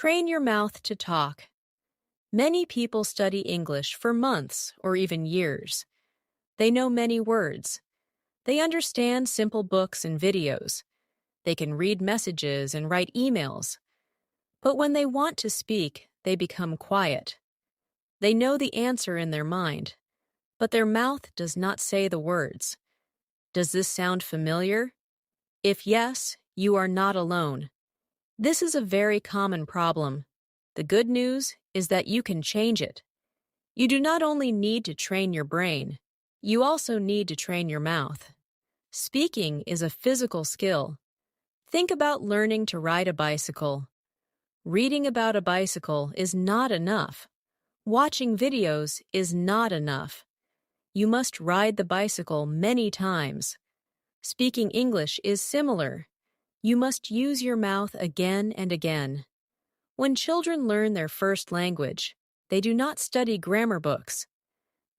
Train your mouth to talk. Many people study English for months or even years. They know many words. They understand simple books and videos. They can read messages and write emails. But when they want to speak, they become quiet. They know the answer in their mind, but their mouth does not say the words. Does this sound familiar? If yes, you are not alone. This is a very common problem. The good news is that you can change it. You do not only need to train your brain, you also need to train your mouth. Speaking is a physical skill. Think about learning to ride a bicycle. Reading about a bicycle is not enough. Watching videos is not enough. You must ride the bicycle many times. Speaking English is similar. You must use your mouth again and again. When children learn their first language, they do not study grammar books.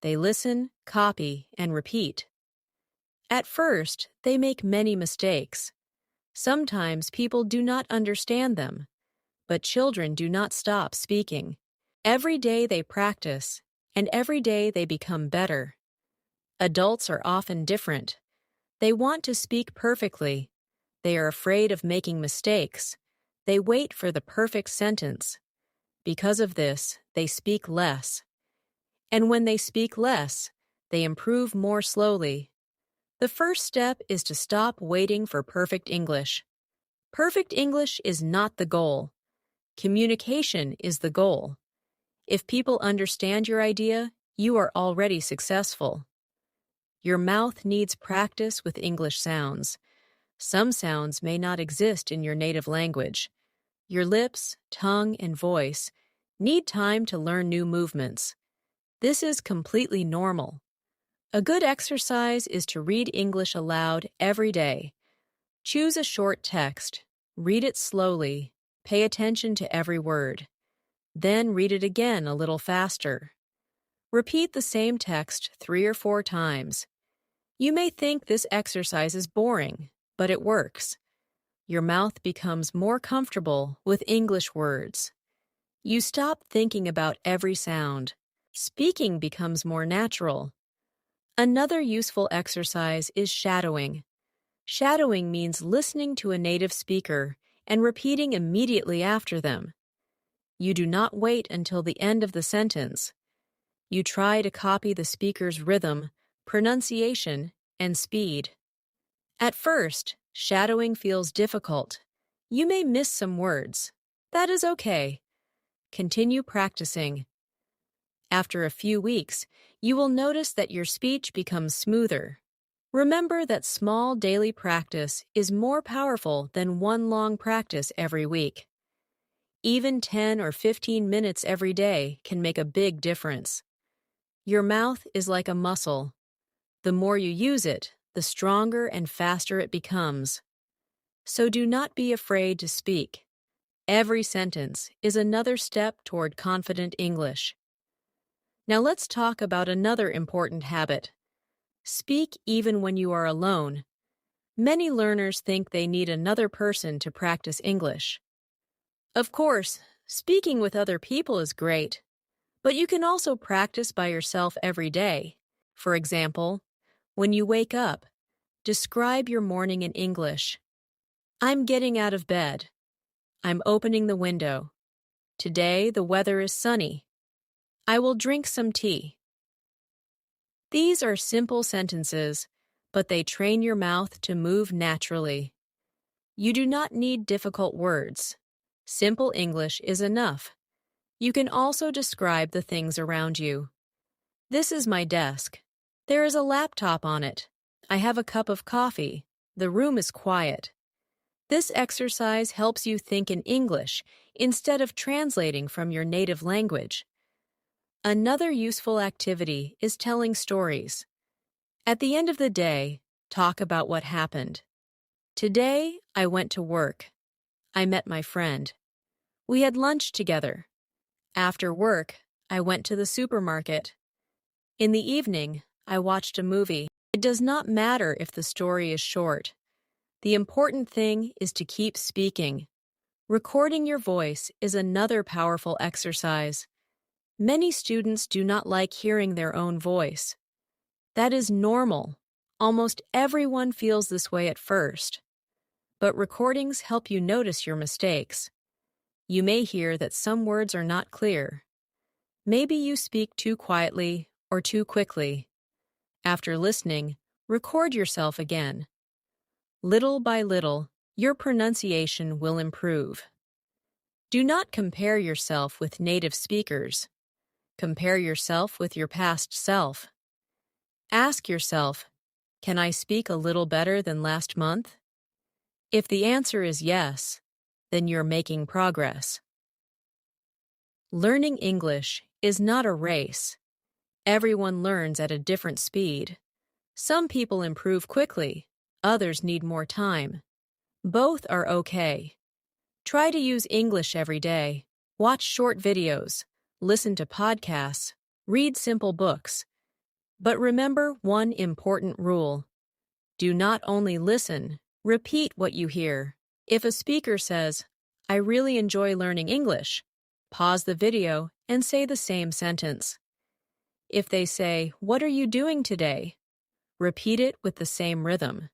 They listen, copy, and repeat. At first, they make many mistakes. Sometimes people do not understand them, but children do not stop speaking. Every day they practice, and every day they become better. Adults are often different. They want to speak perfectly. They are afraid of making mistakes. They wait for the perfect sentence. Because of this, they speak less. And when they speak less, they improve more slowly. The first step is to stop waiting for perfect English. Perfect English is not the goal. Communication is the goal. If people understand your idea, you are already successful. Your mouth needs practice with English sounds. Some sounds may not exist in your native language. Your lips, tongue, and voice need time to learn new movements. This is completely normal. A good exercise is to read English aloud every day. Choose a short text, read it slowly, pay attention to every word. Then read it again a little faster. Repeat the same text 3 or 4 times. You may think this exercise is boring, but it works. Your mouth becomes more comfortable with English words. You stop thinking about every sound. Speaking becomes more natural. Another useful exercise is shadowing. Shadowing means listening to a native speaker and repeating immediately after them. You do not wait until the end of the sentence. You try to copy the speaker's rhythm, pronunciation, and speed. At first, shadowing feels difficult. You may miss some words. That is okay. Continue practicing. After a few weeks, you will notice that your speech becomes smoother. Remember that small daily practice is more powerful than one long practice every week. Even 10 or 15 minutes every day can make a big difference. Your mouth is like a muscle. The more you use it, the stronger and faster it becomes. So do not be afraid to speak. Every sentence is another step toward confident English. Now let's talk about another important habit. Speak even when you are alone. Many learners think they need another person to practice English. Of course, speaking with other people is great, but you can also practice by yourself every day. For example, when you wake up, describe your morning in English. I'm getting out of bed. I'm opening the window. Today the weather is sunny. I will drink some tea. These are simple sentences, but they train your mouth to move naturally. You do not need difficult words. Simple English is enough. You can also describe the things around you. This is my desk. There is a laptop on it. I have a cup of coffee. The room is quiet. This exercise helps you think in English instead of translating from your native language. Another useful activity is telling stories. At the end of the day, talk about what happened. Today, I went to work. I met my friend. We had lunch together. After work, I went to the supermarket. In the evening, I watched a movie. It does not matter if the story is short. The important thing is to keep speaking. Recording your voice is another powerful exercise. Many students do not like hearing their own voice. That is normal. Almost everyone feels this way at first. But recordings help you notice your mistakes. You may hear that some words are not clear. Maybe you speak too quietly or too quickly. After listening, record yourself again. Little by little, your pronunciation will improve. Do not compare yourself with native speakers. Compare yourself with your past self. Ask yourself, can I speak a little better than last month? If the answer is yes, then you're making progress. Learning English is not a race. Everyone learns at a different speed. Some people improve quickly, others need more time. Both are okay. Try to use English every day. Watch short videos, listen to podcasts, read simple books. But remember one important rule. Do not only listen, repeat what you hear. If a speaker says, "I really enjoy learning English," pause the video and say the same sentence. If they say, "What are you doing today?" repeat it with the same rhythm.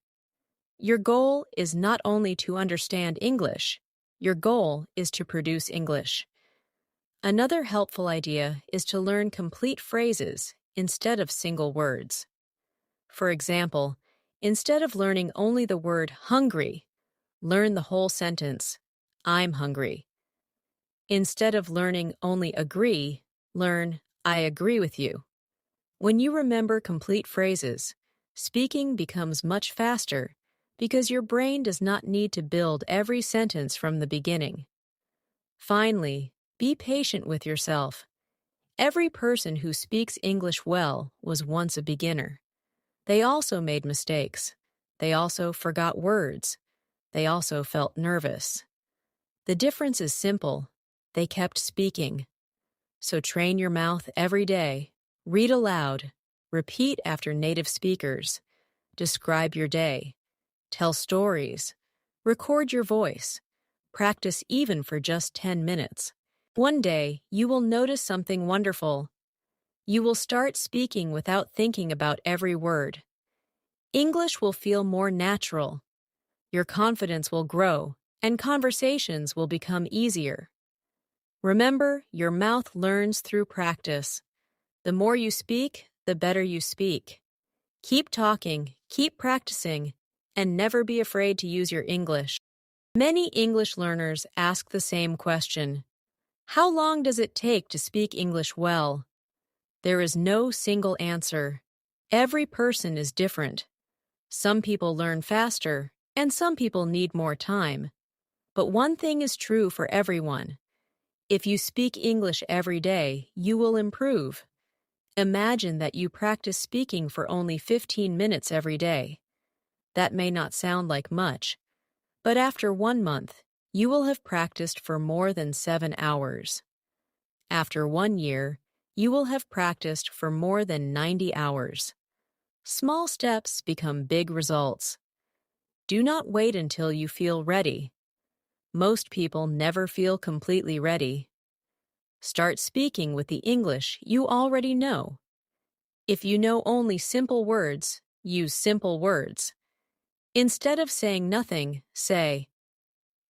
Your goal is not only to understand English, your goal is to produce English. Another helpful idea is to learn complete phrases instead of single words. For example, instead of learning only the word hungry, learn the whole sentence, "I'm hungry." Instead of learning only agree, learn "I agree with you." When you remember complete phrases, speaking becomes much faster because your brain does not need to build every sentence from the beginning. Finally, be patient with yourself. Every person who speaks English well was once a beginner. They also made mistakes. They also forgot words. They also felt nervous. The difference is simple. They kept speaking. So train your mouth every day. Read aloud. Repeat after native speakers. Describe your day. Tell stories. Record your voice. Practice even for just 10 minutes. One day, you will notice something wonderful. You will start speaking without thinking about every word. English will feel more natural. Your confidence will grow, and conversations will become easier. Remember, your mouth learns through practice. The more you speak, the better you speak. Keep talking, keep practicing, and never be afraid to use your English. Many English learners ask the same question. How long does it take to speak English well? There is no single answer. Every person is different. Some people learn faster, and some people need more time. But one thing is true for everyone. If you speak English every day, you will improve. Imagine that you practice speaking for only 15 minutes every day. That may not sound like much, but after 1 month, you will have practiced for more than 7 hours. After 1 year, you will have practiced for more than 90 hours. Small steps become big results. Do not wait until you feel ready. Most people never feel completely ready. Start speaking with the English you already know. If you know only simple words, use simple words. Instead of saying nothing, say,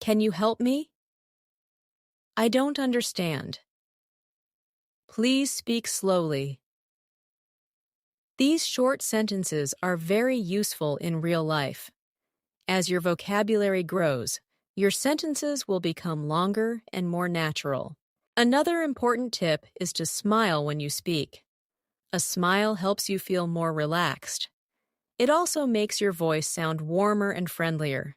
"Can you help me?" "I don't understand." Please speak slowly. These short sentences are very useful in real life. As your vocabulary grows, your sentences will become longer and more natural. Another important tip is to smile when you speak. A smile helps you feel more relaxed. It also makes your voice sound warmer and friendlier.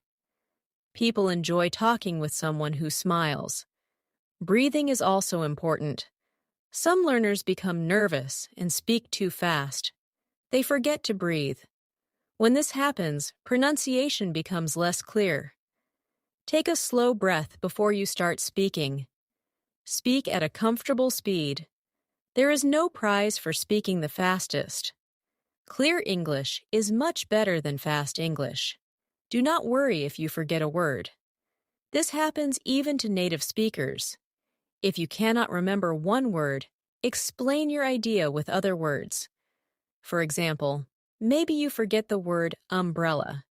People enjoy talking with someone who smiles. Breathing is also important. Some learners become nervous and speak too fast. They forget to breathe. When this happens, pronunciation becomes less clear. Take a slow breath before you start speaking. Speak at a comfortable speed. There is no prize for speaking the fastest. Clear English is much better than fast English. Do not worry if you forget a word. This happens even to native speakers. If you cannot remember one word, explain your idea with other words. For example, maybe you forget the word umbrella.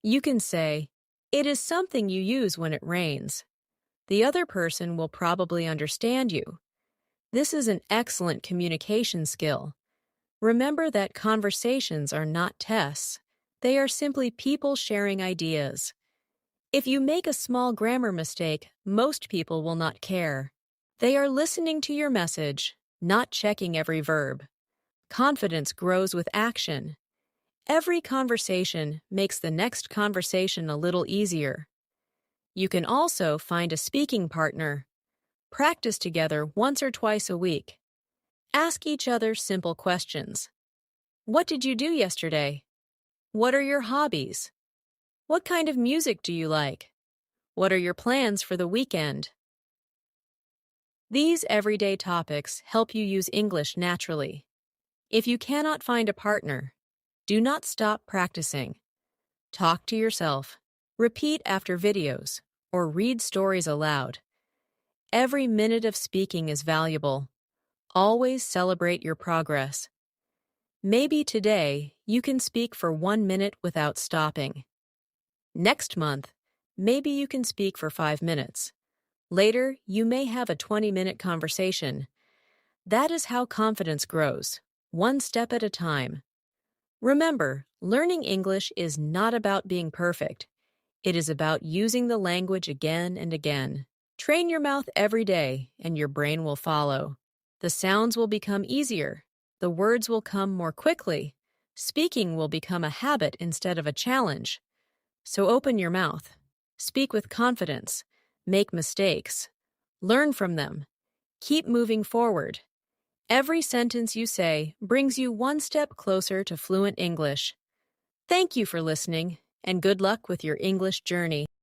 You can say, "It is something you use when it rains." The other person will probably understand you. This is an excellent communication skill. Remember that conversations are not tests. They are simply people sharing ideas. If you make a small grammar mistake, most people will not care. They are listening to your message, not checking every verb. Confidence grows with action. Every conversation makes the next conversation a little easier. You can also find a speaking partner. Practice together once or twice a week. Ask each other simple questions. What did you do yesterday? What are your hobbies? What kind of music do you like? What are your plans for the weekend? These everyday topics help you use English naturally. If you cannot find a partner, do not stop practicing. Talk to yourself, repeat after videos, or read stories aloud. Every minute of speaking is valuable. Always celebrate your progress. Maybe today you can speak for 1 minute without stopping. Next month, maybe you can speak for 5 minutes. Later, you may have a 20-minute conversation. That is how confidence grows, one step at a time. Remember, learning English is not about being perfect. It is about using the language again and again. Train your mouth every day, and your brain will follow. The sounds will become easier. The words will come more quickly. Speaking will become a habit instead of a challenge. So open your mouth. Speak with confidence. Make mistakes. Learn from them. Keep moving forward. Every sentence you say brings you one step closer to fluent English. Thank you for listening, and good luck with your English journey.